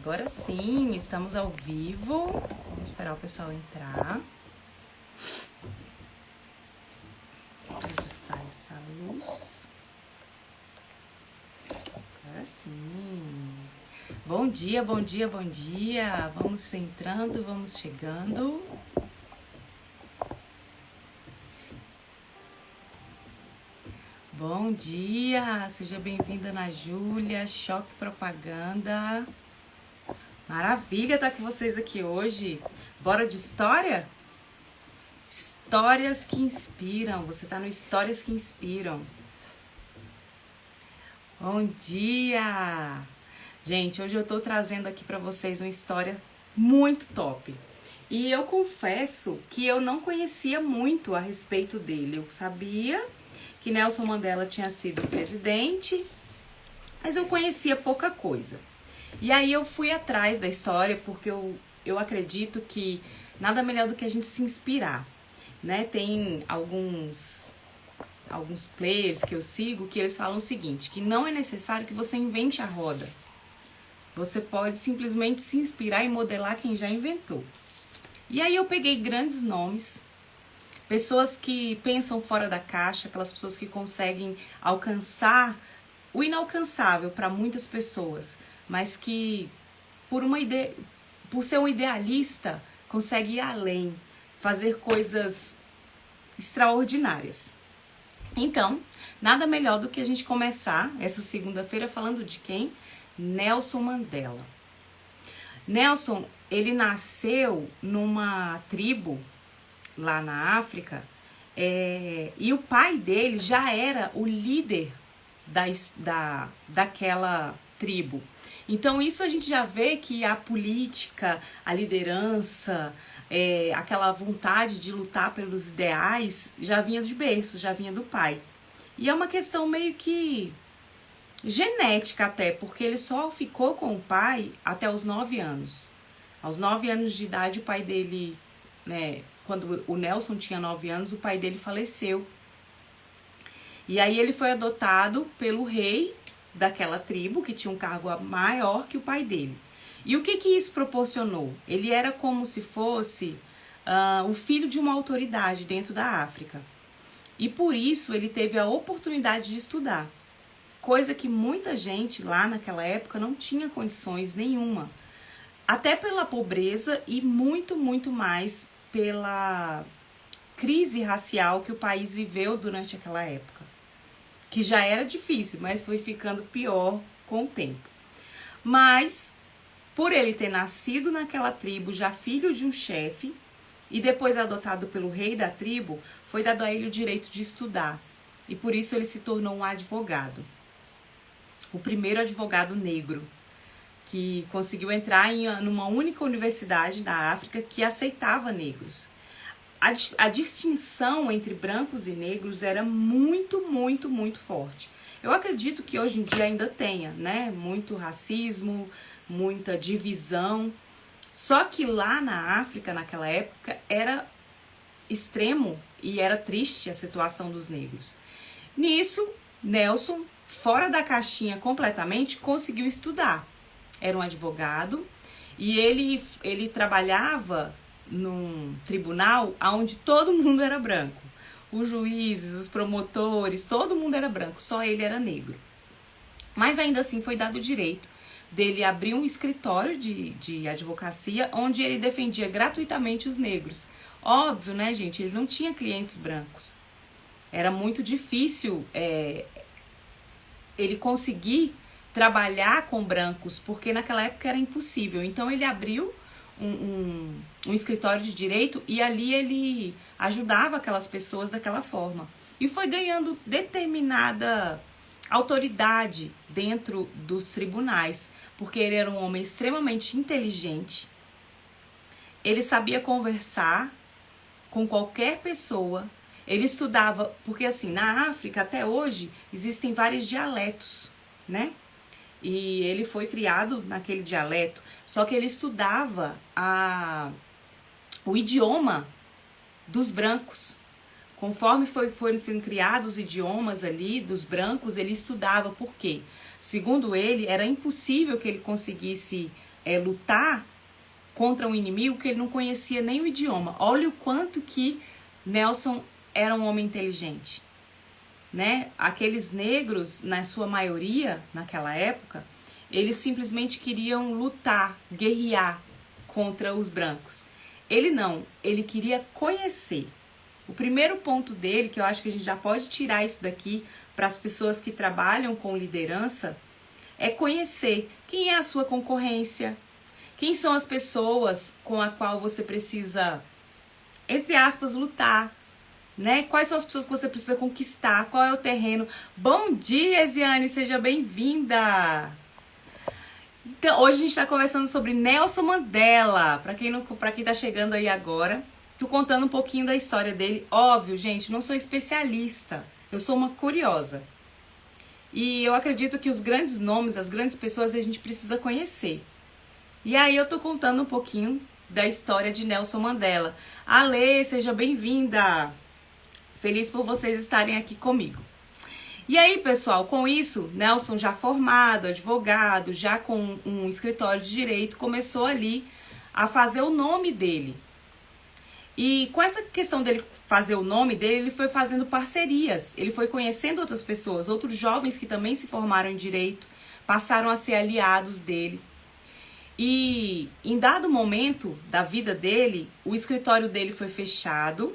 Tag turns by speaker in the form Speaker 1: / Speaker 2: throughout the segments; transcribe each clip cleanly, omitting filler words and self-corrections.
Speaker 1: Agora sim, estamos ao vivo. Vamos esperar o pessoal entrar. Vou ajustar essa luz. Agora sim. Bom dia, bom dia, bom dia. Vamos entrando, vamos chegando. Bom dia, seja bem-vinda Ana Júlia, Choque Propaganda. Maravilha estar com vocês aqui hoje. Bora de história? Histórias que inspiram. Você está no Histórias que Inspiram. Bom dia! Gente, hoje eu estou trazendo aqui para vocês uma história muito top. E eu confesso que eu não conhecia muito a respeito dele. Eu sabia que Nelson Mandela tinha sido presidente, mas eu conhecia pouca coisa. E aí eu fui atrás da história porque eu acredito que nada melhor do que a gente se inspirar, né? Tem alguns players que eu sigo que eles falam o seguinte, que não é necessário que você invente a roda. Você pode simplesmente se inspirar e modelar quem já inventou. E aí eu peguei grandes nomes, pessoas que pensam fora da caixa, aquelas pessoas que conseguem alcançar o inalcançável para muitas pessoas, mas que por ser um idealista, consegue ir além, fazer coisas extraordinárias. Então, nada melhor do que a gente começar essa segunda-feira falando de quem? Nelson Mandela. Nelson, ele nasceu numa tribo lá na África, e o pai dele já era o líder daquela tribo. Então isso a gente já vê que a política, a liderança, aquela vontade de lutar pelos ideais já vinha de berço, já vinha do pai. E é uma questão meio que genética até, porque ele só ficou com o pai até os 9 anos. Aos 9 anos de idade o pai dele, né, quando o Nelson tinha 9 anos, o pai dele faleceu. E aí ele foi adotado pelo rei daquela tribo, que tinha um cargo maior que o pai dele. E o que isso proporcionou? Ele era como se fosse o filho de uma autoridade dentro da África. E por isso ele teve a oportunidade de estudar. Coisa que muita gente lá naquela época não tinha condições nenhuma. Até pela pobreza e muito, muito mais pela crise racial que o país viveu durante aquela época. Que já era difícil, mas foi ficando pior com o tempo. Mas, por ele ter nascido naquela tribo, já filho de um chefe, e depois adotado pelo rei da tribo, foi dado a ele o direito de estudar. E por isso ele se tornou um advogado. O primeiro advogado negro, que conseguiu entrar numa única universidade da África que aceitava negros. A distinção entre brancos e negros era muito, muito, muito forte. Eu acredito que hoje em dia ainda tenha, né? Muito racismo, muita divisão. Só que lá na África, naquela época, era extremo e era triste a situação dos negros. Nisso, Nelson, fora da caixinha completamente, conseguiu estudar. Era um advogado e ele trabalhava num tribunal onde todo mundo era branco. Os juízes, os promotores, todo mundo era branco, só ele era negro. Mas ainda assim foi dado o direito dele abrir um escritório de advocacia onde ele defendia gratuitamente os negros. Óbvio, né, gente? Ele não tinha clientes brancos. Era muito difícil ele conseguir trabalhar com brancos, porque naquela época era impossível. Então ele abriu um escritório de direito e ali ele ajudava aquelas pessoas daquela forma. E foi ganhando determinada autoridade dentro dos tribunais, porque ele era um homem extremamente inteligente, ele sabia conversar com qualquer pessoa, ele estudava, porque assim, na África até hoje existem vários dialetos, né? E ele foi criado naquele dialeto, só que ele estudava o idioma dos brancos. Conforme foram sendo criados os idiomas ali dos brancos, ele estudava. Por quê? Segundo ele, era impossível que ele conseguisse lutar contra um inimigo que ele não conhecia nem o idioma. Olha o quanto que Nelson era um homem inteligente, né? Aqueles negros, na sua maioria, naquela época, eles simplesmente queriam lutar, guerrear contra os brancos. Ele não, ele queria conhecer. O primeiro ponto dele, que eu acho que a gente já pode tirar isso daqui para as pessoas que trabalham com liderança, é conhecer quem é a sua concorrência, quem são as pessoas com a qual você precisa, entre aspas, lutar, né? Quais são as pessoas que você precisa conquistar, qual é o terreno. Bom dia, Esiane, seja bem-vinda! Então, hoje a gente está conversando sobre Nelson Mandela. Para quem tá chegando aí agora, tô contando um pouquinho da história dele. Óbvio, gente, não sou especialista, eu sou uma curiosa. E eu acredito que os grandes nomes, as grandes pessoas, a gente precisa conhecer. E aí eu tô contando um pouquinho da história de Nelson Mandela. Ale, seja bem-vinda! Feliz por vocês estarem aqui comigo. E aí, pessoal, com isso, Nelson já formado, advogado, já com um escritório de direito, começou ali a fazer o nome dele. E com essa questão dele fazer o nome dele, ele foi fazendo parcerias, ele foi conhecendo outras pessoas, outros jovens que também se formaram em direito, passaram a ser aliados dele. E em dado momento da vida dele, o escritório dele foi fechado,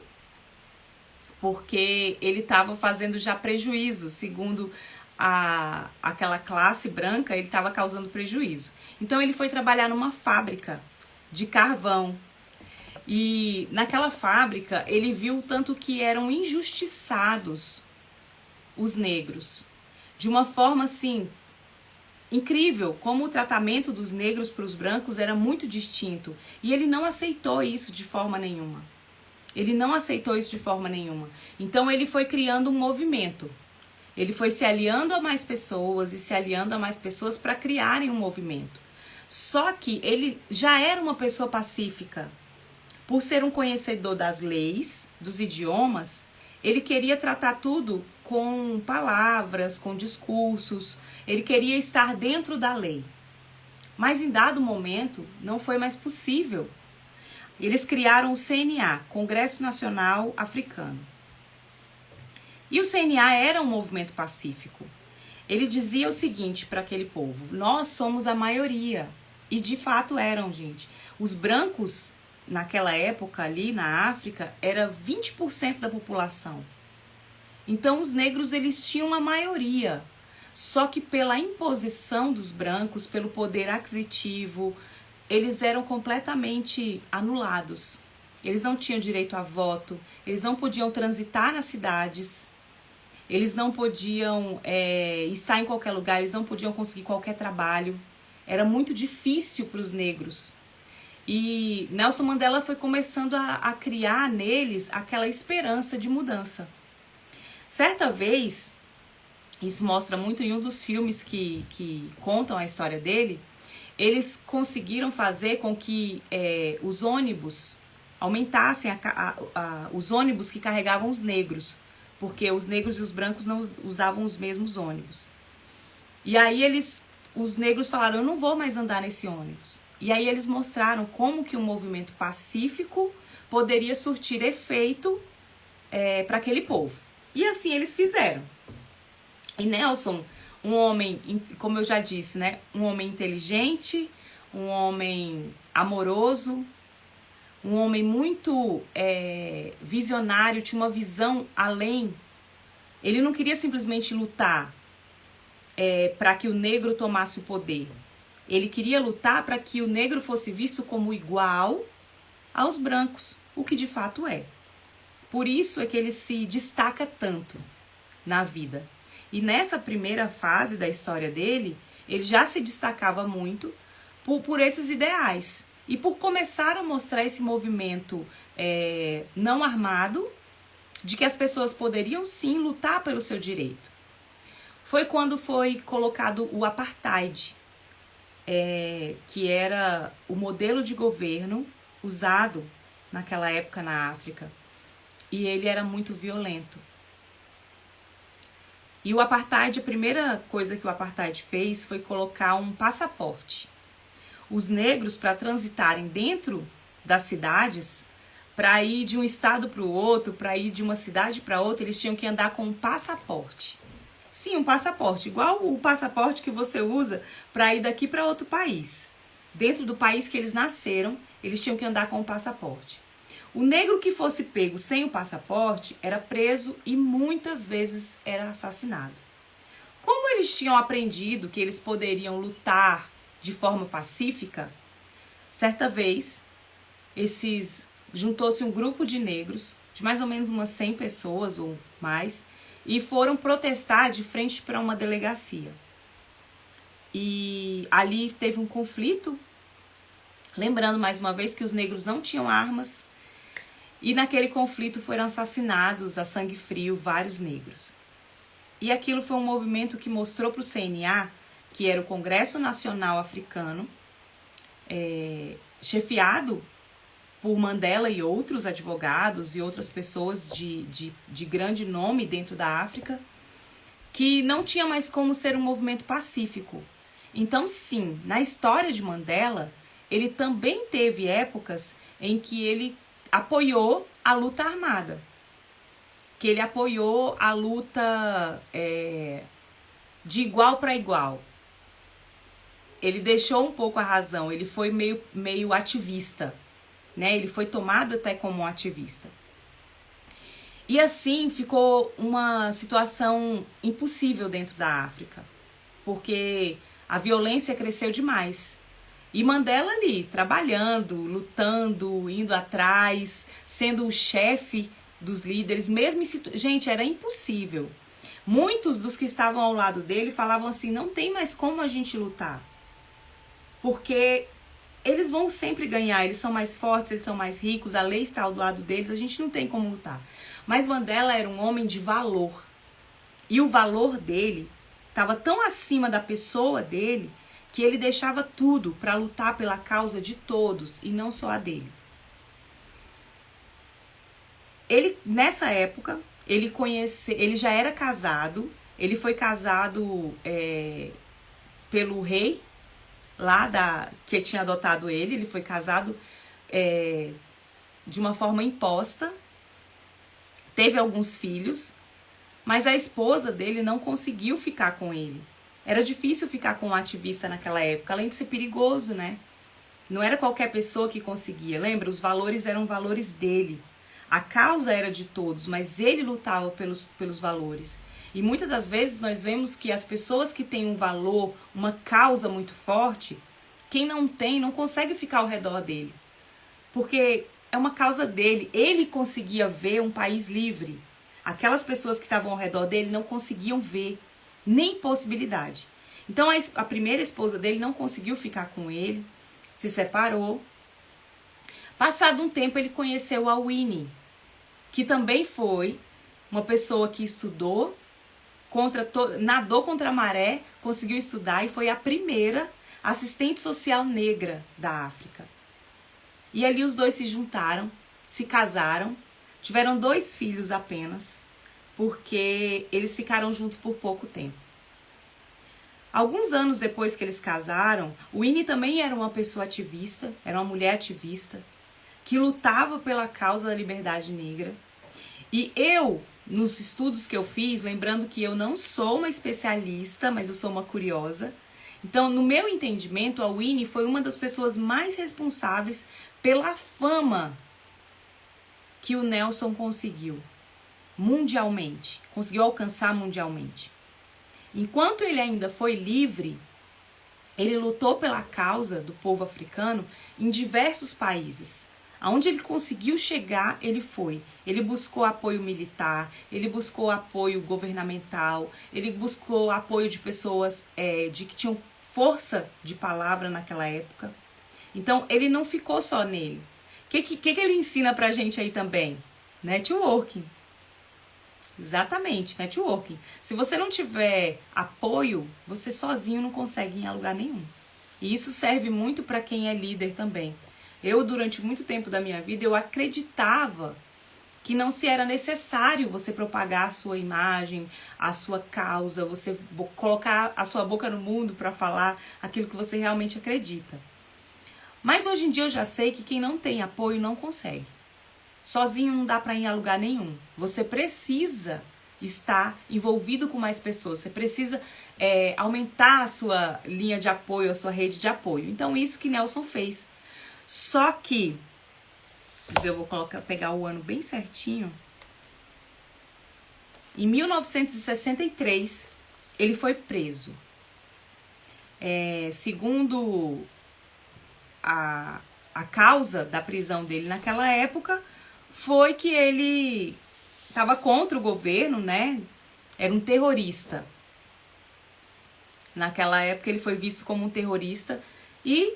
Speaker 1: porque ele estava fazendo já prejuízo, segundo aquela classe branca, ele estava causando prejuízo. Então ele foi trabalhar numa fábrica de carvão. E naquela fábrica ele viu o tanto que eram injustiçados os negros. De uma forma assim, incrível, como o tratamento dos negros para os brancos era muito distinto. E ele não aceitou isso de forma nenhuma. Ele não aceitou isso de forma nenhuma. Então ele foi criando um movimento. Ele foi se aliando a mais pessoas e se aliando a mais pessoas para criarem um movimento. Só que ele já era uma pessoa pacífica. Por ser um conhecedor das leis, dos idiomas, ele queria tratar tudo com palavras, com discursos. Ele queria estar dentro da lei. Mas em dado momento não foi mais possível. Eles criaram o CNA, Congresso Nacional Africano. E o CNA era um movimento pacífico. Ele dizia o seguinte para aquele povo: nós somos a maioria. E de fato eram, gente. Os brancos, naquela época ali na África, era 20% da população. Então os negros, eles tinham a maioria. Só que pela imposição dos brancos, pelo poder aquisitivo, eles eram completamente anulados. Eles não tinham direito a voto, eles não podiam transitar nas cidades, eles não podiam estar em qualquer lugar, eles não podiam conseguir qualquer trabalho. Era muito difícil para os negros. E Nelson Mandela foi começando a criar neles aquela esperança de mudança. Certa vez, isso mostra muito em um dos filmes que contam a história dele, eles conseguiram fazer com que os ônibus aumentassem, os ônibus que carregavam os negros, porque os negros e os brancos não usavam os mesmos ônibus. E aí os negros falaram: eu não vou mais andar nesse ônibus. E aí eles mostraram como que um movimento pacífico poderia surtir efeito para aquele povo. E assim eles fizeram. E Nelson, um homem, como eu já disse, né? Um homem inteligente, um homem amoroso, um homem muito visionário, tinha uma visão além. Ele não queria simplesmente lutar para que o negro tomasse o poder. Ele queria lutar para que o negro fosse visto como igual aos brancos, o que de fato é. Por isso é que ele se destaca tanto na vida. E nessa primeira fase da história dele, ele já se destacava muito por esses ideais. E por começar a mostrar esse movimento não armado, de que as pessoas poderiam sim lutar pelo seu direito. Foi quando foi colocado o apartheid, que era o modelo de governo usado naquela época na África. E ele era muito violento. E o apartheid, a primeira coisa que o apartheid fez foi colocar um passaporte. os negros, para transitarem dentro das cidades, para ir de um estado para o outro, para ir de uma cidade para outra, eles tinham que andar com um passaporte. Sim, um passaporte, igual o passaporte que você usa para ir daqui para outro país. Dentro do país que eles nasceram, eles tinham que andar com um passaporte. O negro que fosse pego sem o passaporte era preso e muitas vezes era assassinado. Como eles tinham aprendido que eles poderiam lutar de forma pacífica, certa vez, juntou-se um grupo de negros, de mais ou menos umas 100 pessoas ou mais, e foram protestar de frente para uma delegacia. E ali teve um conflito, lembrando mais uma vez que os negros não tinham armas, e naquele conflito foram assassinados a sangue frio vários negros. E aquilo foi um movimento que mostrou para o CNA, que era o Congresso Nacional Africano, chefiado por Mandela e outros advogados e outras pessoas de grande nome dentro da África, que não tinha mais como ser um movimento pacífico. Então, sim, na história de Mandela, ele também teve épocas em que ele apoiou a luta armada, que ele apoiou a luta de igual para igual. Ele deixou um pouco a razão, ele foi meio ativista, né? Ele foi tomado até como um ativista. E assim ficou uma situação impossível dentro da África, porque a violência cresceu demais. E Mandela ali, trabalhando, lutando, indo atrás, sendo o chefe dos líderes, mesmo em gente, era impossível. Muitos dos que estavam ao lado dele falavam assim, não tem mais como a gente lutar. Porque eles vão sempre ganhar, eles são mais fortes, eles são mais ricos, a lei está ao lado deles, a gente não tem como lutar. Mas Mandela era um homem de valor. E o valor dele estava tão acima da pessoa dele, que ele deixava tudo para lutar pela causa de todos e não só a dele. Ele, nessa época, ele já era casado, ele foi casado pelo rei lá que tinha adotado ele foi casado de uma forma imposta, teve alguns filhos, mas a esposa dele não conseguiu ficar com ele. Era difícil ficar com um ativista naquela época, além de ser perigoso, né? Não era qualquer pessoa que conseguia. Lembra? Os valores eram valores dele. A causa era de todos, mas ele lutava pelos valores. E muitas das vezes nós vemos que as pessoas que têm um valor, uma causa muito forte, quem não tem, não consegue ficar ao redor dele. Porque é uma causa dele. Ele conseguia ver um país livre. Aquelas pessoas que estavam ao redor dele não conseguiam ver. Nem possibilidade. Então a primeira esposa dele não conseguiu ficar com ele, se separou. Passado um tempo ele conheceu a Winnie, que também foi uma pessoa que estudou, nadou contra a maré, conseguiu estudar e foi a primeira assistente social negra da África. E ali os dois se juntaram, se casaram, tiveram 2 filhos apenas, porque eles ficaram juntos por pouco tempo. Alguns anos depois que eles casaram, Winnie também era uma pessoa ativista, era uma mulher ativista, que lutava pela causa da liberdade negra. E eu, nos estudos que eu fiz, lembrando que eu não sou uma especialista, mas eu sou uma curiosa, então, no meu entendimento, a Winnie foi uma das pessoas mais responsáveis pela fama que o Nelson conseguiu. Mundialmente, conseguiu alcançar mundialmente. Enquanto ele ainda foi livre, ele lutou pela causa do povo africano em diversos países. Aonde ele conseguiu chegar, ele foi. Ele buscou apoio militar, ele buscou apoio governamental, ele buscou apoio de pessoas que tinham força de palavra naquela época. Então, ele não ficou só nele. O que ele ensina pra gente aí também? Networking. Exatamente, networking. Se você não tiver apoio, você sozinho não consegue ir a lugar nenhum. E isso serve muito para quem é líder também. Eu, durante muito tempo da minha vida, eu acreditava que não se era necessário você propagar a sua imagem, a sua causa, você colocar a sua boca no mundo para falar aquilo que você realmente acredita. Mas hoje em dia eu já sei que quem não tem apoio não consegue. Sozinho não dá para ir a lugar nenhum. Você precisa estar envolvido com mais pessoas. Você precisa aumentar a sua linha de apoio, a sua rede de apoio. Então isso que Nelson fez. Só que, eu vou pegar o ano bem certinho. Em 1963, ele foi preso. Segundo a causa da prisão dele naquela época, foi que ele estava contra o governo, né? Era um terrorista. Naquela época ele foi visto como um terrorista e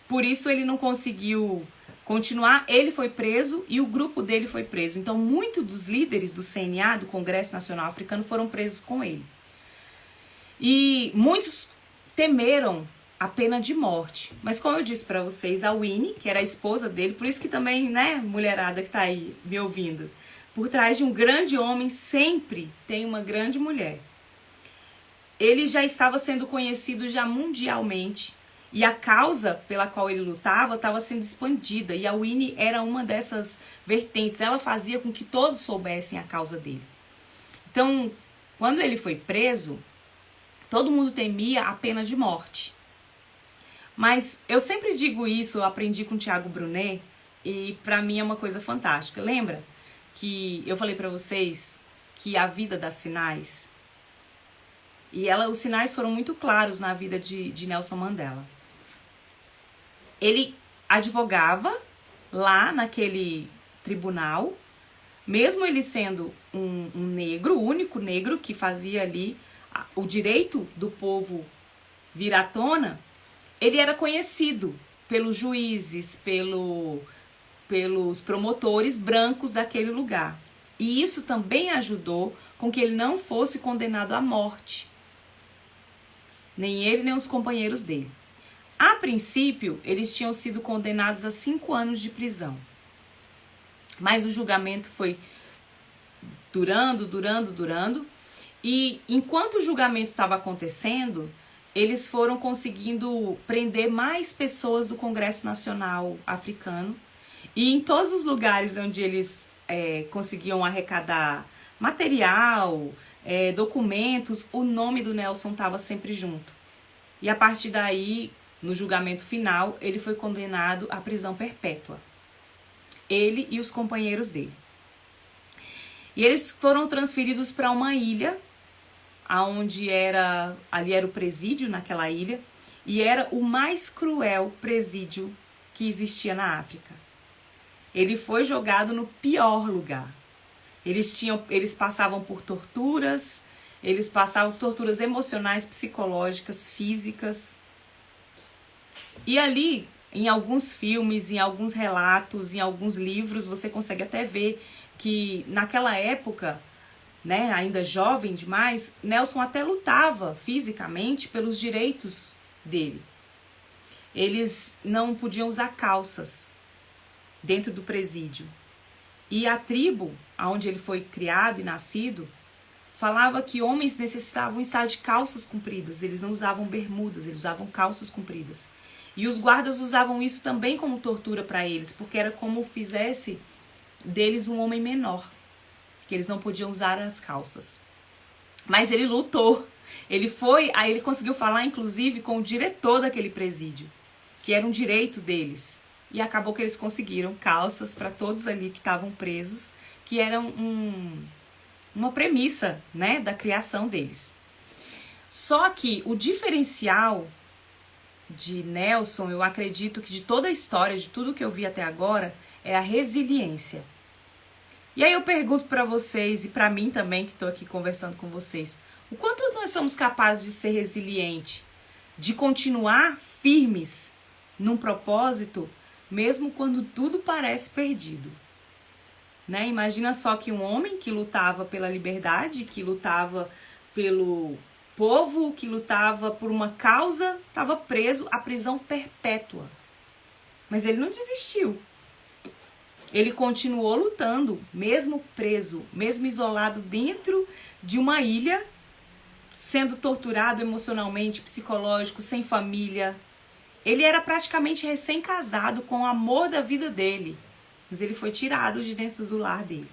Speaker 1: por isso ele não conseguiu continuar. Ele foi preso e o grupo dele foi preso. Então, muitos dos líderes do CNA, do Congresso Nacional Africano, foram presos com ele. E muitos temeram a pena de morte. Mas como eu disse para vocês, a Winnie, que era a esposa dele, por isso que também, né, mulherada que tá aí me ouvindo, por trás de um grande homem sempre tem uma grande mulher. Ele já estava sendo conhecido já mundialmente e a causa pela qual ele lutava estava sendo expandida e a Winnie era uma dessas vertentes. Ela fazia com que todos soubessem a causa dele. Então, quando ele foi preso, todo mundo temia a pena de morte. Mas eu sempre digo isso, eu aprendi com o Tiago Brunet e pra mim é uma coisa fantástica. Lembra que eu falei pra vocês que a vida dá sinais? E os sinais foram muito claros na vida de Nelson Mandela. Ele advogava lá naquele tribunal, mesmo ele sendo um negro, o único negro que fazia ali o direito do povo vir à tona, ele era conhecido pelos juízes, pelos promotores brancos daquele lugar. E isso também ajudou com que ele não fosse condenado à morte. Nem ele, nem os companheiros dele. A princípio, eles tinham sido condenados a 5 anos de prisão. Mas o julgamento foi durando. E enquanto o julgamento estava acontecendo, eles foram conseguindo prender mais pessoas do Congresso Nacional Africano. E em todos os lugares onde eles conseguiam arrecadar material, documentos, o nome do Nelson estava sempre junto. E a partir daí, no julgamento final, ele foi condenado à prisão perpétua. Ele e os companheiros dele. E eles foram transferidos para uma ilha, onde ali era o presídio naquela ilha, e era o mais cruel presídio que existia na África. Ele foi jogado no pior lugar. Eles passavam por torturas, eles passavam torturas emocionais, psicológicas, físicas. E ali, em alguns filmes, em alguns relatos, em alguns livros, você consegue até ver que naquela época, né, ainda jovem demais, Nelson até lutava fisicamente pelos direitos dele. Eles não podiam usar calças dentro do presídio. E a tribo, onde ele foi criado e nascido, falava que homens necessitavam estar de calças compridas. Eles não usavam bermudas, eles usavam calças compridas. E os guardas usavam isso também como tortura para eles, porque era como fizesse deles um homem menor, que eles não podiam usar as calças. Mas ele lutou. Aí ele conseguiu falar, inclusive, com o diretor daquele presídio, que era um direito deles. E acabou que eles conseguiram calças para todos ali que estavam presos, que eram uma premissa, né, da criação deles. Só que o diferencial de Nelson, eu acredito que de toda a história, de tudo que eu vi até agora, é a resiliência. E aí eu pergunto para vocês, e para mim também, que estou aqui conversando com vocês, o quanto nós somos capazes de ser resiliente, de continuar firmes num propósito, mesmo quando tudo parece perdido. Né? Imagina só que um homem que lutava pela liberdade, que lutava pelo povo, que lutava por uma causa, estava preso à prisão perpétua. Mas ele não desistiu. Ele continuou lutando, mesmo preso, mesmo isolado dentro de uma ilha, sendo torturado emocionalmente, psicológico, sem família. Ele era praticamente recém-casado com o amor da vida dele, mas ele foi tirado de dentro do lar dele.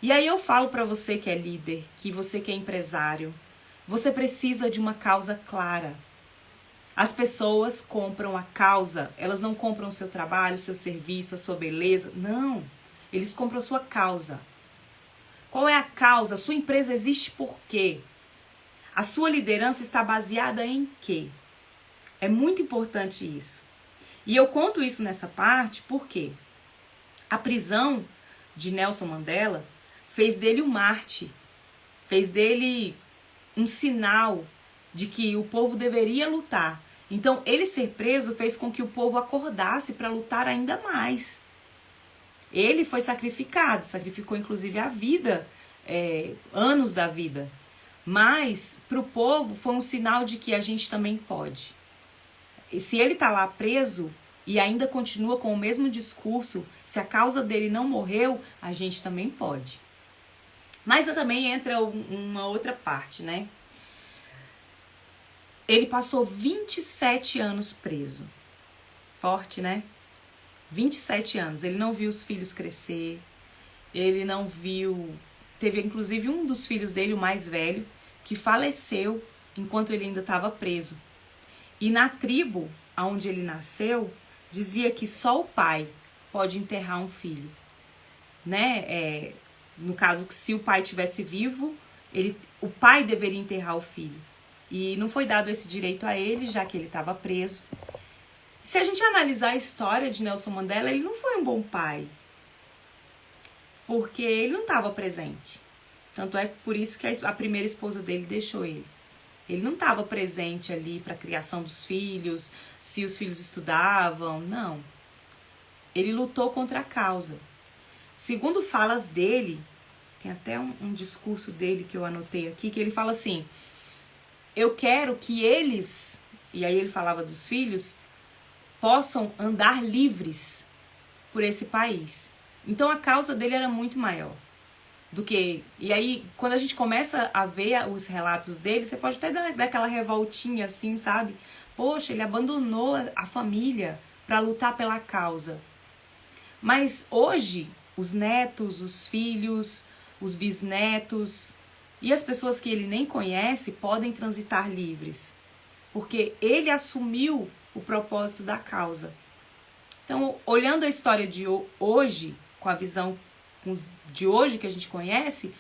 Speaker 1: E aí eu falo para você que é líder, que você que é empresário, você precisa de uma causa clara. As pessoas compram a causa, elas não compram o seu trabalho, o seu serviço, a sua beleza, não. Eles compram a sua causa. Qual é a causa? A sua empresa existe por quê? A sua liderança está baseada em quê? É muito importante isso. E eu conto isso nessa parte porque a prisão de Nelson Mandela fez dele um Marte, fez dele um sinal de que o povo deveria lutar. Então, ele ser preso fez com que o povo acordasse para lutar ainda mais. Ele foi sacrificado, sacrificou inclusive a vida, anos da vida. Mas, para o povo, foi um sinal de que a gente também pode. E se ele está lá preso e ainda continua com o mesmo discurso, se a causa dele não morreu, a gente também pode. Mas também entra uma outra parte, né? Ele passou 27 anos preso. Forte, né? 27 anos. Ele não viu os filhos crescer. Ele não viu... Teve inclusive um dos filhos dele, o mais velho, que faleceu enquanto ele ainda estava preso. E na tribo onde ele nasceu, dizia que só o pai pode enterrar um filho. Né? No caso, que se o pai estivesse vivo, o pai deveria enterrar o filho. E não foi dado esse direito a ele, já que ele estava preso. Se a gente analisar a história de Nelson Mandela, ele não foi um bom pai. Porque ele não estava presente. Tanto é por isso que a primeira esposa dele deixou ele. Ele não estava presente ali para a criação dos filhos, se os filhos estudavam, não. Ele lutou contra a causa. Segundo falas dele, tem até um discurso dele que eu anotei aqui, que ele fala assim: eu quero que eles, e aí ele falava dos filhos, possam andar livres por esse país. Então a causa dele era muito maior do que... E aí, quando a gente começa a ver os relatos dele, você pode até dar aquela revoltinha assim, sabe? Poxa, ele abandonou a família para lutar pela causa. Mas hoje, os netos, os filhos, os bisnetos e as pessoas que ele nem conhece podem transitar livres, porque ele assumiu o propósito da causa. Então, olhando a história de hoje, com a visão de hoje que a gente conhece,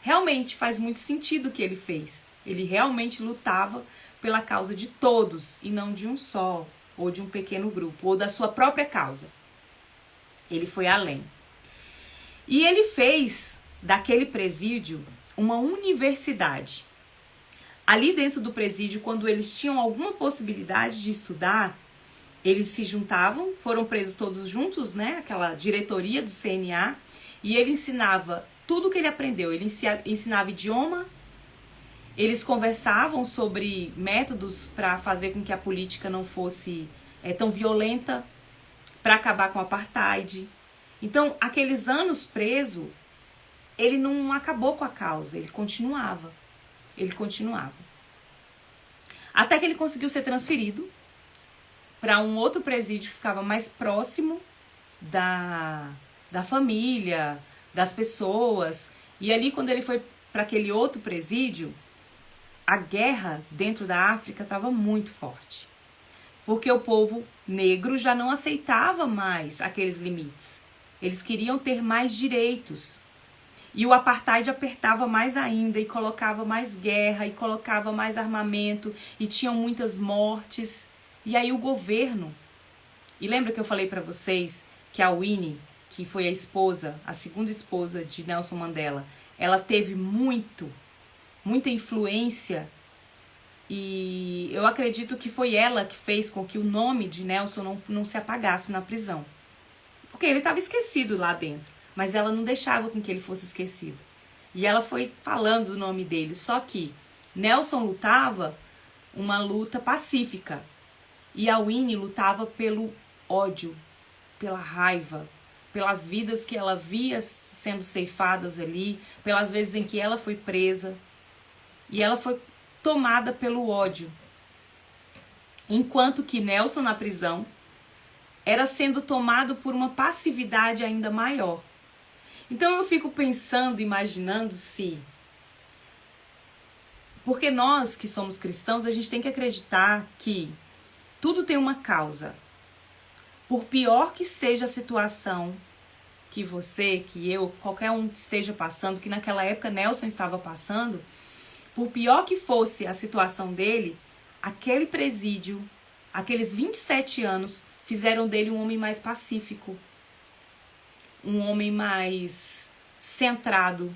Speaker 1: realmente faz muito sentido o que ele fez. Ele realmente lutava pela causa de todos e não de um só, ou de um pequeno grupo, ou da sua própria causa. Ele foi além. E ele fez daquele presídio uma universidade. Ali dentro do presídio, quando eles tinham alguma possibilidade de estudar, eles se juntavam, foram presos todos juntos, né? Aquela diretoria do CNA, e ele ensinava tudo o que ele aprendeu. Ele ensinava idioma, eles conversavam sobre métodos para fazer com que a política não fosse tão violenta, para acabar com o apartheid. Então, aqueles anos preso, ele não acabou com a causa, ele continuava. Ele continuava. Até que ele conseguiu ser transferido para um outro presídio que ficava mais próximo da família, das pessoas. E ali, quando ele foi para aquele outro presídio, a guerra dentro da África estava muito forte. Porque o povo negro já não aceitava mais aqueles limites. Eles queriam ter mais direitos. E o apartheid apertava mais ainda e colocava mais guerra e colocava mais armamento e tinham muitas mortes. E aí o governo... E lembra que eu falei para vocês que a Winnie, que foi a segunda esposa de Nelson Mandela, ela teve muita influência, e eu acredito que foi ela que fez com que o nome de Nelson não se apagasse na prisão. Porque ele estava esquecido lá dentro, mas ela não deixava com que ele fosse esquecido. E ela foi falando do nome dele, só que Nelson lutava uma luta pacífica, e a Winnie lutava pelo ódio, pela raiva, pelas vidas que ela via sendo ceifadas ali, pelas vezes em que ela foi presa, e ela foi tomada pelo ódio. enquanto que Nelson na prisão era sendo tomado por uma passividade ainda maior. Então eu fico pensando, imaginando se... Porque nós que somos cristãos, a gente tem que acreditar que tudo tem uma causa. Por pior que seja a situação que você, que eu, qualquer um esteja passando, que naquela época Nelson estava passando, por pior que fosse a situação dele, aquele presídio, aqueles 27 anos, fizeram dele um homem mais pacífico, um homem mais centrado.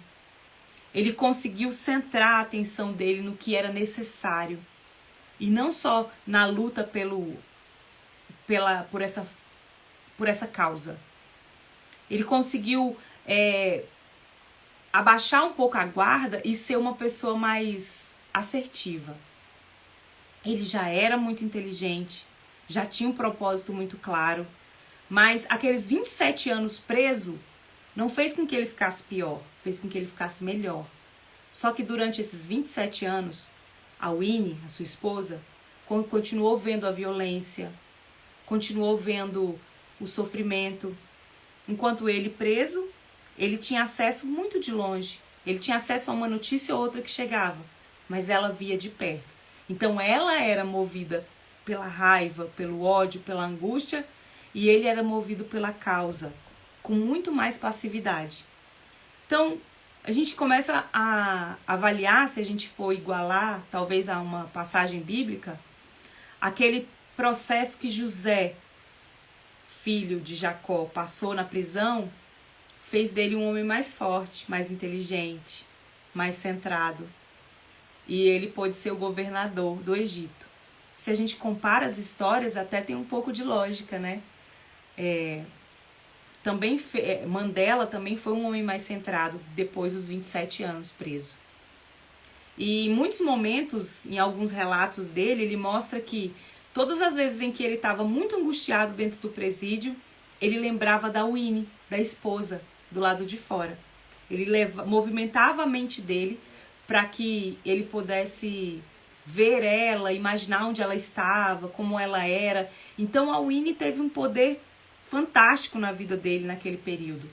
Speaker 1: Ele conseguiu centrar a atenção dele no que era necessário. E não só na luta por essa causa. Ele conseguiu abaixar um pouco a guarda e ser uma pessoa mais assertiva. Ele já era muito inteligente, já tinha um propósito muito claro, mas aqueles 27 anos preso não fez com que ele ficasse pior, fez com que ele ficasse melhor. Só que durante esses 27 anos, a Winnie, a sua esposa, continuou vendo a violência, continuou vendo o sofrimento. Enquanto ele preso, ele tinha acesso muito de longe. Ele tinha acesso a uma notícia ou outra que chegava, mas ela via de perto. Então ela era movida pela raiva, pelo ódio, pela angústia, e ele era movido pela causa, com muito mais passividade. Então, a gente começa a avaliar, se a gente for igualar, talvez a uma passagem bíblica, aquele processo que José, filho de Jacó, passou na prisão, fez dele um homem mais forte, mais inteligente, mais centrado. E ele pôde ser o governador do Egito. Se a gente compara as histórias, até tem um pouco de lógica, né? Mandela também foi um homem mais centrado depois dos 27 anos preso. E em muitos momentos, em alguns relatos dele, ele mostra que todas as vezes em que ele estava muito angustiado dentro do presídio, ele lembrava da Winnie, da esposa, do lado de fora. Ele movimentava a mente dele para que ele pudesse ver ela, imaginar onde ela estava, como ela era. Então a Winnie teve um poder fantástico na vida dele naquele período.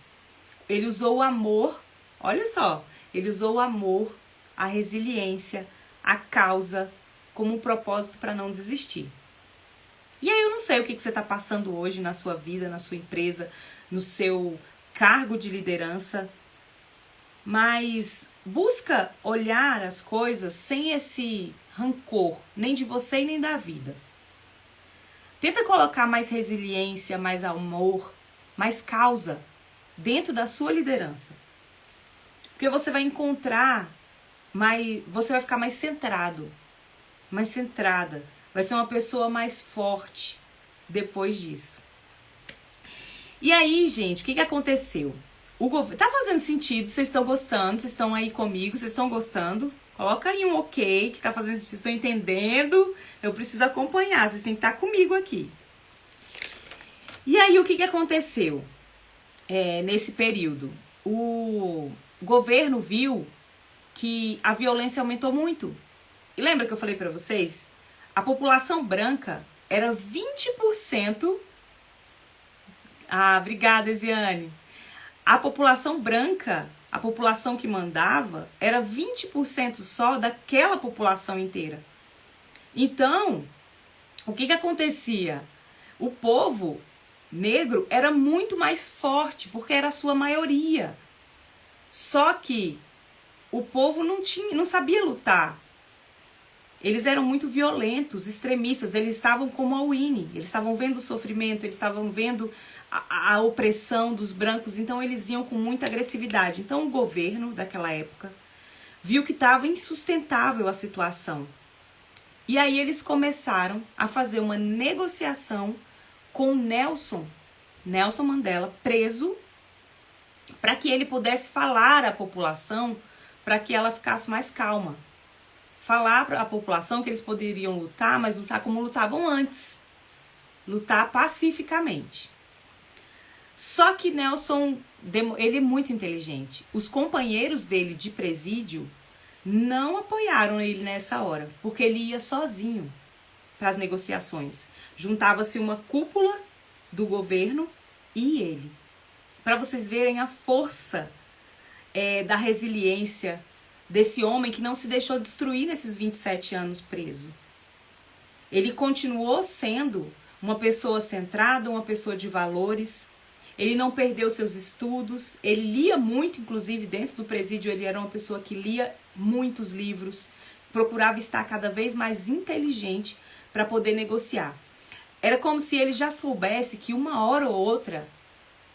Speaker 1: Ele usou o amor, olha só, ele usou o amor, a resiliência, a causa como um propósito para não desistir. E aí eu não sei o que você está passando hoje na sua vida, na sua empresa, no seu cargo de liderança, mas busca olhar as coisas sem esse rancor, nem de você e nem da vida. Tenta colocar mais resiliência, mais amor, mais causa dentro da sua liderança. Porque você vai encontrar você vai ficar mais centrado, mais centrada. Vai ser uma pessoa mais forte depois disso. E aí, gente, o que aconteceu? Tá fazendo sentido? Vocês estão gostando? Vocês estão aí comigo? Vocês estão gostando? Coloca aí um ok, que tá fazendo sentido. Vocês estão entendendo? Eu preciso acompanhar. Vocês têm que estar comigo aqui. E aí, o que aconteceu nesse período? O governo viu que a violência aumentou muito. E lembra que eu falei para vocês? A população branca era 20%. Ah, obrigada, Esiane. A população branca, a população que mandava, era 20% só daquela população inteira. Então, o que acontecia? O povo negro era muito mais forte, porque era a sua maioria. Só que o povo não sabia lutar. Eles eram muito violentos, extremistas, eles estavam como a Winnie, eles estavam vendo o sofrimento, eles estavam vendo a opressão dos brancos, então eles iam com muita agressividade. Então o governo daquela época viu que estava insustentável a situação. E aí eles começaram a fazer uma negociação com Nelson Mandela, preso, para que ele pudesse falar à população, para que ela ficasse mais calma. Falar para a população que eles poderiam lutar, mas lutar como lutavam antes. Lutar pacificamente. Só que Nelson, ele é muito inteligente. Os companheiros dele de presídio não apoiaram ele nessa hora, porque ele ia sozinho. para as negociações. Juntava-se uma cúpula do governo e ele. Para vocês verem a força da resiliência desse homem que não se deixou destruir nesses 27 anos preso. Ele continuou sendo uma pessoa centrada, uma pessoa de valores. Ele não perdeu seus estudos. Ele lia muito, inclusive dentro do presídio ele era uma pessoa que lia muitos livros. Procurava estar cada vez mais inteligente para poder negociar. Era como se ele já soubesse que uma hora ou outra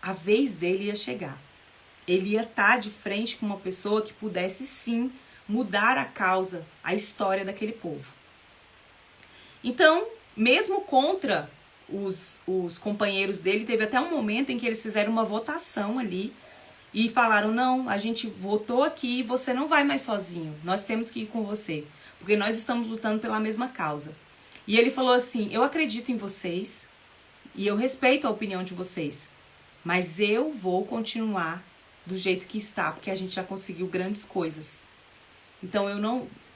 Speaker 1: a vez dele ia chegar. Ele ia estar de frente com uma pessoa que pudesse sim mudar a causa, a história daquele povo. Então, mesmo contra os companheiros dele, teve até um momento em que eles fizeram uma votação ali e falaram, não, a gente votou aqui e você não vai mais sozinho, nós temos que ir com você, porque nós estamos lutando pela mesma causa. E ele falou assim, eu acredito em vocês e eu respeito a opinião de vocês, mas eu vou continuar do jeito que está, porque a gente já conseguiu grandes coisas. Então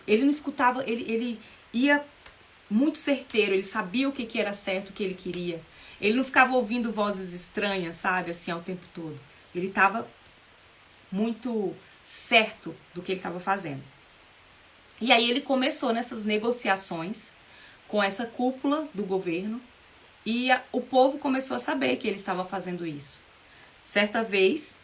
Speaker 1: ele não escutava, ele ia muito certeiro, ele sabia o que era certo, o que ele queria. Ele não ficava ouvindo vozes estranhas, sabe, assim, ao tempo todo. Ele estava muito certo do que ele estava fazendo. E aí ele começou nessas negociações com essa cúpula do governo e o povo começou a saber que ele estava fazendo isso. Certa vez,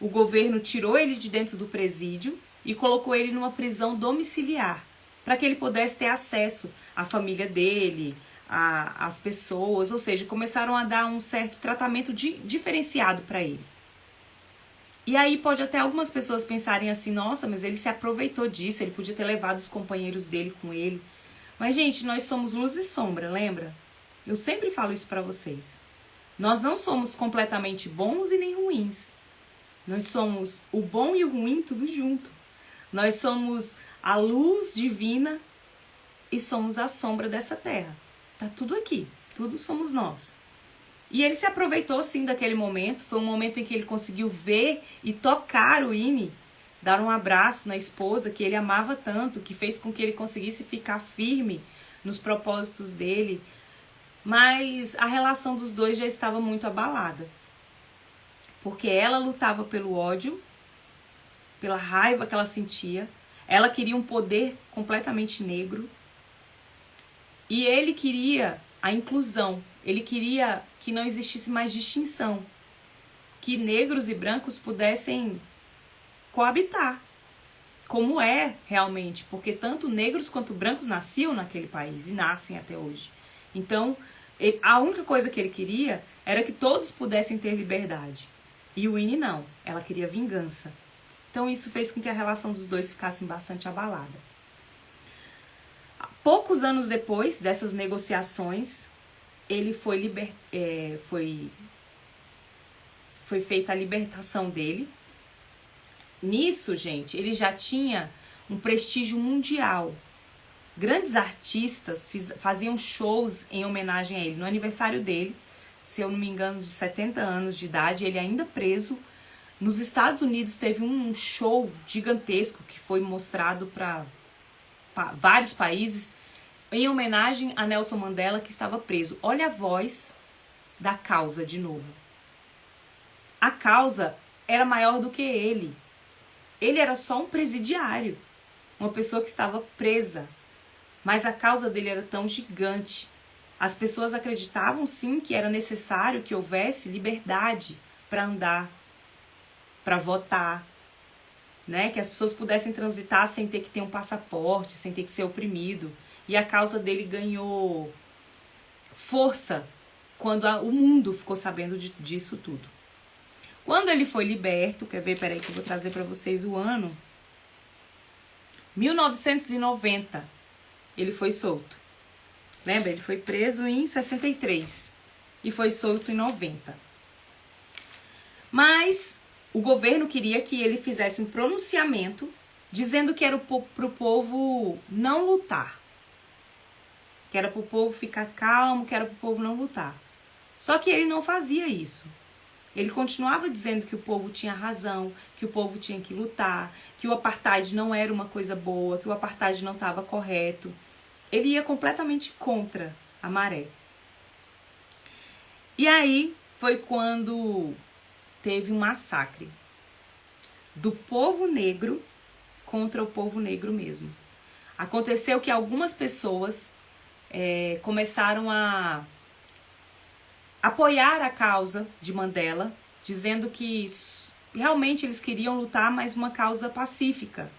Speaker 1: o governo tirou ele de dentro do presídio e colocou ele numa prisão domiciliar, para que ele pudesse ter acesso à família dele, às pessoas, ou seja, começaram a dar um certo tratamento diferenciado para ele. E aí pode até algumas pessoas pensarem assim, nossa, mas ele se aproveitou disso, ele podia ter levado os companheiros dele com ele. Mas, gente, nós somos luz e sombra, lembra? Eu sempre falo isso para vocês. Nós não somos completamente bons e nem ruins. Nós somos o bom e o ruim tudo junto. Nós somos a luz divina e somos a sombra dessa terra. Tá tudo aqui, tudo somos nós. E ele se aproveitou sim daquele momento, foi um momento em que ele conseguiu ver e tocar o Winnie, dar um abraço na esposa que ele amava tanto, que fez com que ele conseguisse ficar firme nos propósitos dele, mas a relação dos dois já estava muito abalada, porque ela lutava pelo ódio, pela raiva que ela sentia, ela queria um poder completamente negro, e ele queria a inclusão, ele queria que não existisse mais distinção, que negros e brancos pudessem coabitar, como é realmente, porque tanto negros quanto brancos nasciam naquele país e nascem até hoje. Então, a única coisa que ele queria era que todos pudessem ter liberdade. E o Winnie não, ela queria vingança. Então isso fez com que a relação dos dois ficasse bastante abalada. Poucos anos depois dessas negociações, ele foi feita a libertação dele. Nisso, gente, ele já tinha um prestígio mundial. Grandes artistas faziam shows em homenagem a ele. No aniversário dele, se eu não me engano, de 70 anos de idade, ele ainda preso. Nos Estados Unidos teve um show gigantesco que foi mostrado para vários países em homenagem a Nelson Mandela, que estava preso. Olha a voz da causa de novo. A causa era maior do que ele. Ele era só um presidiário, uma pessoa que estava presa. Mas a causa dele era tão gigante. As pessoas acreditavam sim que era necessário que houvesse liberdade para andar, para votar, né? Que as pessoas pudessem transitar sem ter que ter um passaporte, sem ter que ser oprimido. E a causa dele ganhou força quando o mundo ficou sabendo disso tudo. Quando ele foi liberto, quer ver? Peraí que eu vou trazer para vocês o ano. 1990, ele foi solto. Lembra? Ele foi preso em 63 e foi solto em 90. Mas o governo queria que ele fizesse um pronunciamento dizendo que era para o povo não lutar. Que era para o povo ficar calmo, que era para o povo não lutar. Só que ele não fazia isso. Ele continuava dizendo que o povo tinha razão, que o povo tinha que lutar, que o apartheid não era uma coisa boa, que o apartheid não estava correto. Ele ia completamente contra a maré. E aí foi quando teve um massacre do povo negro contra o povo negro mesmo. Aconteceu que algumas pessoas começaram a apoiar a causa de Mandela, dizendo que realmente eles queriam lutar, mas uma causa pacífica.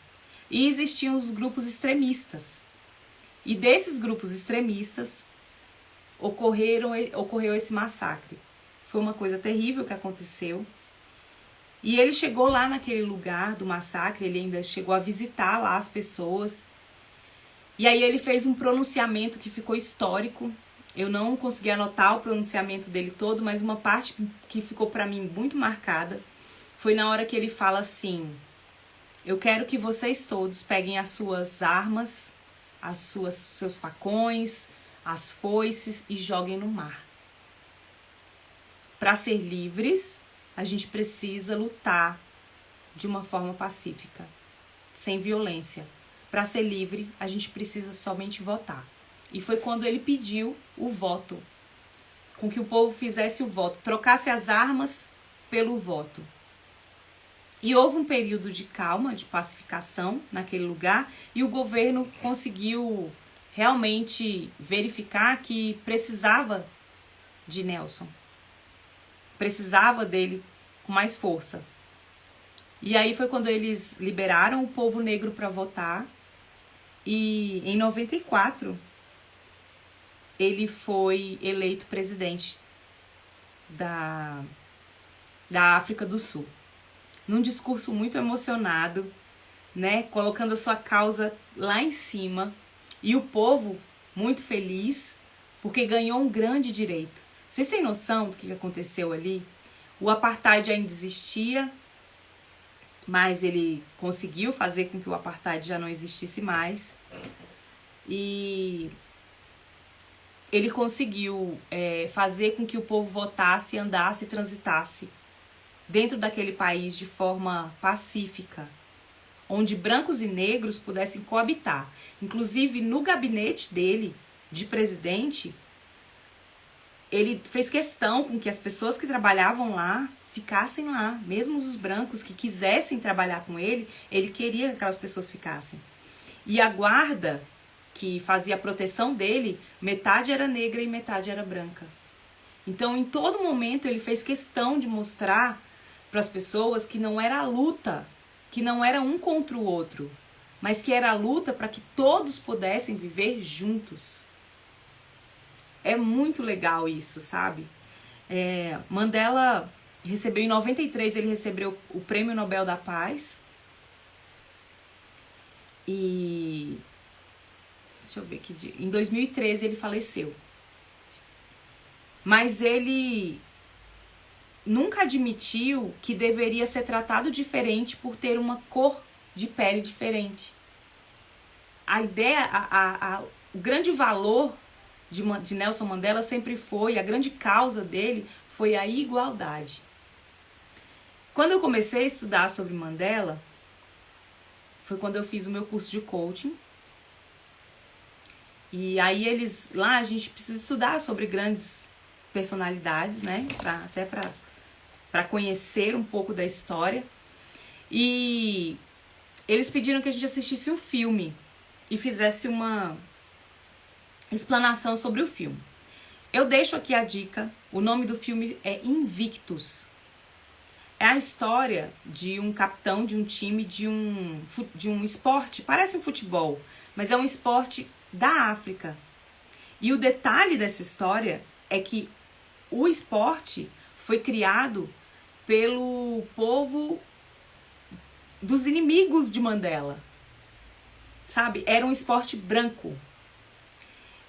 Speaker 1: E existiam os grupos extremistas. E desses grupos extremistas ocorreu esse massacre. Foi uma coisa terrível que aconteceu. E ele chegou lá naquele lugar do massacre, ele ainda chegou a visitar lá as pessoas. E aí ele fez um pronunciamento que ficou histórico. Eu não consegui anotar o pronunciamento dele todo, mas uma parte que ficou para mim muito marcada foi na hora que ele fala assim: eu quero que vocês todos peguem as suas armas, seus facões, as foices e joguem no mar. Para ser livres, a gente precisa lutar de uma forma pacífica, sem violência. Para ser livre, a gente precisa somente votar. E foi quando ele pediu o voto, com que o povo fizesse o voto, trocasse as armas pelo voto. E houve um período de calma, de pacificação naquele lugar, e o governo conseguiu realmente verificar que precisava de Nelson. Precisava dele com mais força. E aí foi quando eles liberaram o povo negro para votar. E em 94, ele foi eleito presidente da África do Sul. Num discurso muito emocionado, né? Colocando a sua causa lá em cima. E o povo muito feliz, porque ganhou um grande direito. Vocês têm noção do que aconteceu ali? O apartheid ainda existia, mas ele conseguiu fazer com que o apartheid já não existisse mais. E ele conseguiu fazer com que o povo votasse, andasse e transitasse dentro daquele país de forma pacífica, onde brancos e negros pudessem coabitar. Inclusive, no gabinete dele, de presidente, ele fez questão com que as pessoas que trabalhavam lá ficassem lá. Mesmo os brancos que quisessem trabalhar com ele, ele queria que aquelas pessoas ficassem. E a guarda que fazia a proteção dele, metade era negra e metade era branca. Então, em todo momento, ele fez questão de mostrar para as pessoas que não era a luta, que não era um contra o outro, mas que era a luta para que todos pudessem viver juntos. É muito legal isso, sabe? Mandela recebeu em 93, ele recebeu o Prêmio Nobel da Paz. E deixa eu ver que dia. Em 2013 ele faleceu. Mas ele nunca admitiu que deveria ser tratado diferente por ter uma cor de pele diferente. A ideia, o grande valor de Nelson Mandela sempre foi, a grande causa dele foi a igualdade. Quando eu comecei a estudar sobre Mandela, foi quando eu fiz o meu curso de coaching. E aí lá a gente precisa estudar sobre grandes personalidades, né? Até para conhecer um pouco da história. E eles pediram que a gente assistisse um filme e fizesse uma explanação sobre o filme. Eu deixo aqui a dica, o nome do filme é Invictus. É a história de um capitão de um time de um esporte, parece um futebol, mas é um esporte da África. E o detalhe dessa história é que o esporte foi criado pelo povo dos inimigos de Mandela. Sabe? Era um esporte branco.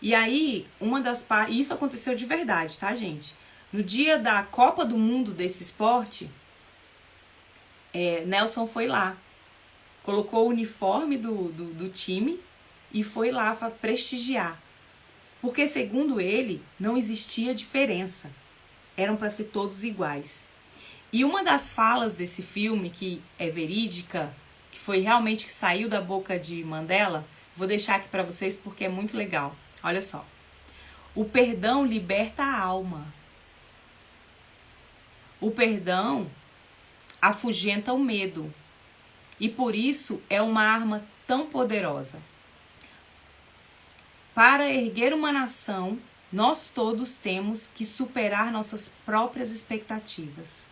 Speaker 1: E aí, isso aconteceu de verdade, tá, gente? No dia da Copa do Mundo desse esporte, Nelson foi lá, colocou o uniforme do time e foi lá para prestigiar. Porque, segundo ele, não existia diferença. Eram para ser todos iguais. E uma das falas desse filme, que é verídica, que foi realmente que saiu da boca de Mandela, Vou deixar aqui para vocês porque é muito legal. Olha só. O perdão liberta a alma. O perdão afugenta o medo. E por isso é uma arma tão poderosa. Para erguer uma nação, nós todos temos que superar nossas próprias expectativas.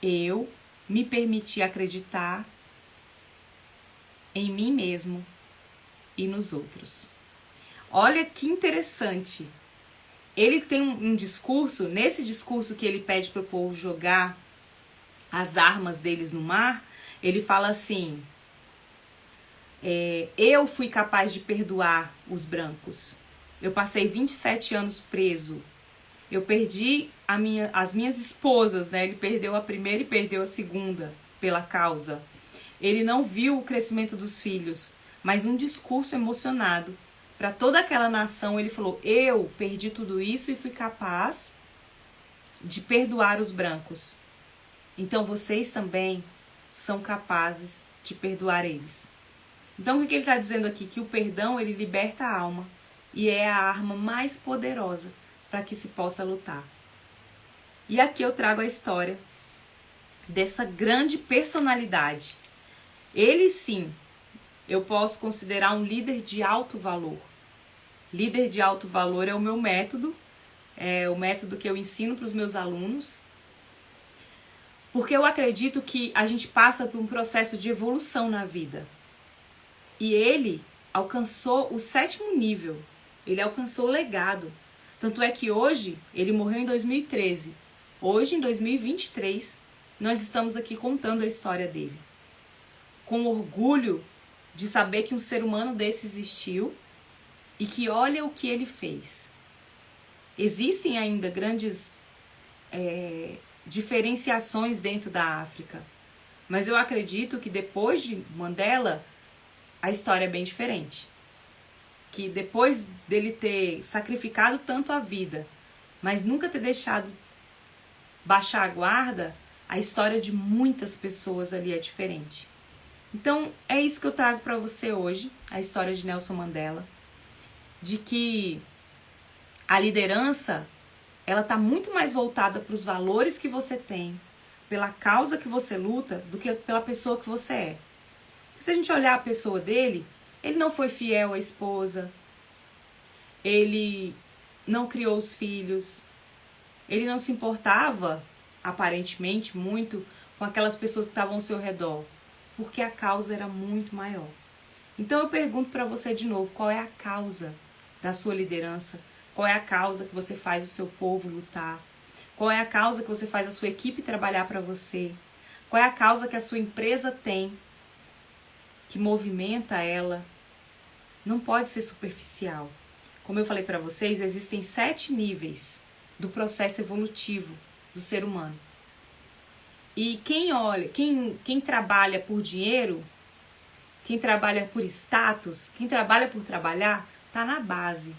Speaker 1: Eu me permiti acreditar em mim mesmo e nos outros. Olha que interessante. Ele tem um discurso, nesse discurso que ele pede para o povo jogar as armas deles no mar, ele fala assim: eu fui capaz de perdoar os brancos. Eu passei 27 anos preso. Eu perdi as minhas esposas, né? Ele perdeu a primeira e perdeu a segunda pela causa. Ele não viu o crescimento dos filhos, mas num discurso emocionado para toda aquela nação, ele falou: eu perdi tudo isso e fui capaz de perdoar os brancos. Então vocês também são capazes de perdoar eles. Então o que ele está dizendo aqui? Que o perdão, ele liberta a alma e é a arma mais poderosa para que se possa lutar. E aqui eu trago a história dessa grande personalidade. Ele sim, eu posso considerar um líder de alto valor. Líder de alto valor é o meu método, é o método que eu ensino para os meus alunos, porque eu acredito que a gente passa por um processo de evolução na vida. E ele alcançou o 7º nível, ele alcançou o legado. Tanto é que hoje, ele morreu em 2013, hoje em 2023, nós estamos aqui contando a história dele. Com orgulho de saber que um ser humano desse existiu e que olha o que ele fez. Existem ainda grandes diferenciações dentro da África, mas eu acredito que depois de Mandela, a história é bem diferente. Que depois dele ter sacrificado tanto a vida, mas nunca ter deixado baixar a guarda, a história de muitas pessoas ali é diferente. Então, é isso que eu trago para você hoje, a história de Nelson Mandela, de que a liderança, ela está muito mais voltada para os valores que você tem, pela causa que você luta, do que pela pessoa que você é. Se a gente olhar a pessoa dele, ele não foi fiel à esposa, ele não criou os filhos, ele não se importava, aparentemente, muito com aquelas pessoas que estavam ao seu redor, porque a causa era muito maior. Então eu pergunto para você de novo, qual é a causa da sua liderança? Qual é a causa que você faz o seu povo lutar? Qual é a causa que você faz a sua equipe trabalhar para você? Qual é a causa que a sua empresa tem, que movimenta ela? Não pode ser superficial. Como eu falei para vocês, existem 7 níveis do processo evolutivo do ser humano. E quem trabalha por dinheiro, quem trabalha por status, quem trabalha por trabalhar, tá na base.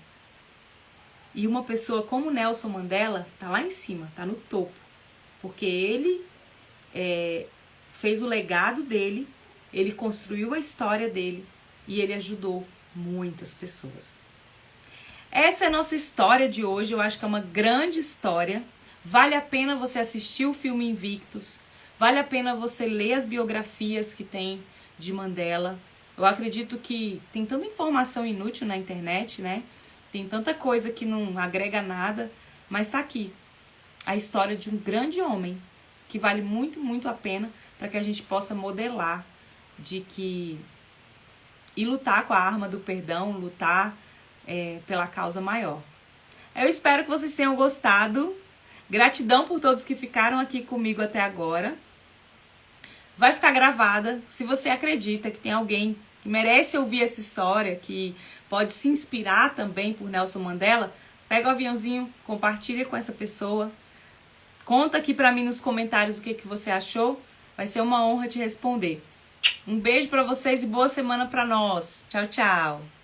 Speaker 1: E uma pessoa como Nelson Mandela tá lá em cima, tá no topo. Porque ele fez o legado dele, ele construiu a história dele e ele ajudou muitas pessoas. Essa é a nossa história de hoje, eu acho que é uma grande história. Vale a pena você assistir o filme Invictus, vale a pena você ler as biografias que tem de Mandela. Eu acredito que tem tanta informação inútil na internet, né? Tem tanta coisa que não agrega nada, mas tá aqui a história de um grande homem que vale muito, muito a pena para que a gente possa modelar e lutar com a arma do perdão, lutar pela causa maior. Eu espero que vocês tenham gostado. Gratidão por todos que ficaram aqui comigo até agora. Vai ficar gravada. Se você acredita que tem alguém que merece ouvir essa história, que pode se inspirar também por Nelson Mandela, pega o aviãozinho, compartilha com essa pessoa. Conta aqui pra mim nos comentários o que você achou. Vai ser uma honra te responder. Um beijo pra vocês e boa semana pra nós. Tchau, tchau.